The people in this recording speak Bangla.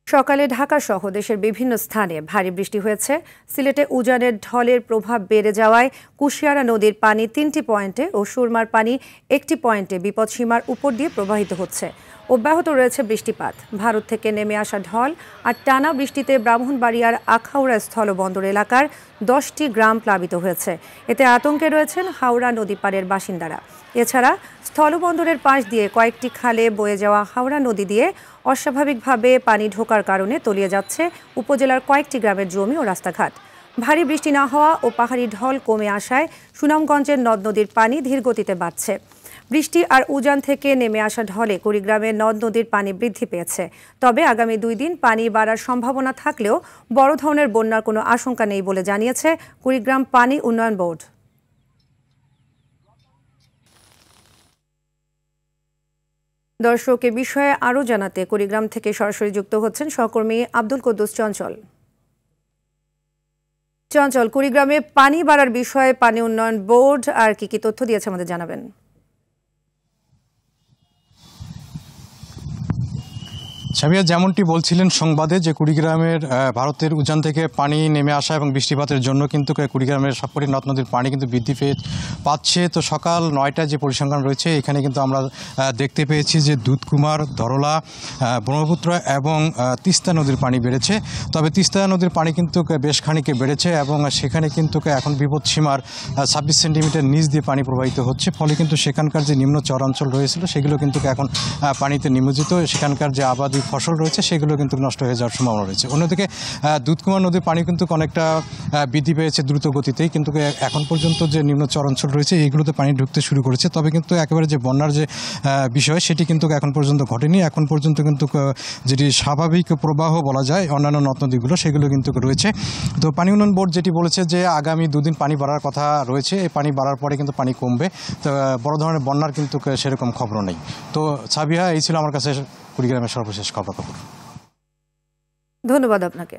সকালে ঢাকা সহ দেশের বিভিন্ন স্থানে ভারী বৃষ্টি হয়েছে। সিলেটে উজানের ঢলের প্রভাব বেড়ে যাওয়ায় কুশিয়ারা নদীর পানি 3টি পয়েন্টে ও সুরমার পানি 1টি পয়েন্টে বিপদসীমার উপর দিয়ে প্রবাহিত হচ্ছে। অব্যাহত রয়েছে বৃষ্টিপাত। ভারত থেকে নেমে আসা ঢল আর টানা বৃষ্টিতে ব্রাহ্মণবাড়িয়ার আখাউড়া স্থলবন্দর এলাকার 10টি গ্রাম প্লাবিত হয়েছে। এতে আতঙ্কে রয়েছেন হাওড়া নদী পাড়ের বাসিন্দারা। এছাড়া স্থলবন্দরের পাশ দিয়ে কয়েকটি খালে বয়ে যাওয়া হাওড়া নদী দিয়ে অস্বাভাবিকভাবে পানি ঢোকার কারণে তলিয়ে যাচ্ছে উপজেলার কয়েকটি গ্রামের জমি ও রাস্তাঘাট। ভারী বৃষ্টি না হওয়া ও পাহাড়ি ঢল কমে আসায় সুনামগঞ্জের নদ নদীর পানি ধীরগতিতে বাড়ছে। বৃষ্টি আর উজান থেকে নেমে আসা ঢলে কুড়িগ্রামের নদ নদীর পানি বৃদ্ধি পেয়েছে। তবে আগামী 2 দিন পানি বাড়ার সম্ভাবনা থাকলেও বড় ধরনের বন্যার কোনো আশঙ্কা নেই বলে জানিয়েছে কুড়িগ্রাম পানি উন্নয়ন বোর্ড। দর্শক, এ বিষয়ে আরও জানাতে কুড়িগ্রাম থেকে সরাসরি যুক্ত হচ্ছেন সহকর্মী আব্দুল কুদ্দুস চঞ্চল। কুড়িগ্রামে পানি বাড়ার বিষয়ে পানি উন্নয়ন বোর্ড আর কি তথ্য দিয়েছে আমাদের জানাবেন। সাবিয়া, যেমনটি বলছিলেন সংবাদে যে কুড়িগ্রামের ভারতের উজান থেকে পানি নেমে আসা এবং বৃষ্টিপাতের জন্য কিন্তু কুড়িগ্রামের সবকটি নদ নদীর পানি কিন্তু বৃদ্ধি পাচ্ছে। তো সকাল 9টায় যে পরিসংখ্যান রয়েছে এখানে কিন্তু আমরা দেখতে পেয়েছি যে দুধকুমার, ধরলা, ব্রহ্মপুত্র এবং তিস্তা নদীর পানি বেড়েছে। তবে তিস্তা নদীর পানি কিন্তু বেশ খানিকে বেড়েছে এবং সেখানে কিন্তু এখন বিপদসীমার 26 সেন্টিমিটার নিচ দিয়ে পানি প্রবাহিত হচ্ছে। ফলে কিন্তু সেখানকার যে নিম্ন চরাঞ্চল রয়েছিল সেগুলো কিন্তু এখন পানিতে নিমজ্জিত। সেখানকার যে আবাদি ফসল রয়েছে সেগুলো কিন্তু নষ্ট হয়ে যাওয়ার সম্ভাবনা রয়েছে। অন্যদিকে দুধকুমার নদীর পানি কিন্তু অনেকটা বৃদ্ধি পেয়েছে দ্রুত গতিতেই, কিন্তু এখন পর্যন্ত যে নিম্ন চরাঞ্চল রয়েছে এইগুলোতে পানি ঢুকতে শুরু করেছে। তবে কিন্তু একেবারে যে বন্যার যে বিষয় সেটি কিন্তু এখন পর্যন্ত ঘটেনি। এখন পর্যন্ত কিন্তু যেটি স্বাভাবিক প্রবাহ বলা যায় অন্যান্য নদ নদীগুলো সেগুলো কিন্তু রয়েছে। তো পানি উন্নয়ন বোর্ড যেটি বলেছে যে আগামী 2 দিন পানি বাড়ার কথা রয়েছে। এই পানি বাড়ার পরে কিন্তু পানি কমবে। তো বড় ধরনের বন্যার কিন্তু সেরকম খবর নেই। তো সাবিহা, এই ছিল আমার কাছে কুড়িগ্রামের সর্বশেষ খবর। ধন্যবাদ আপনাকে।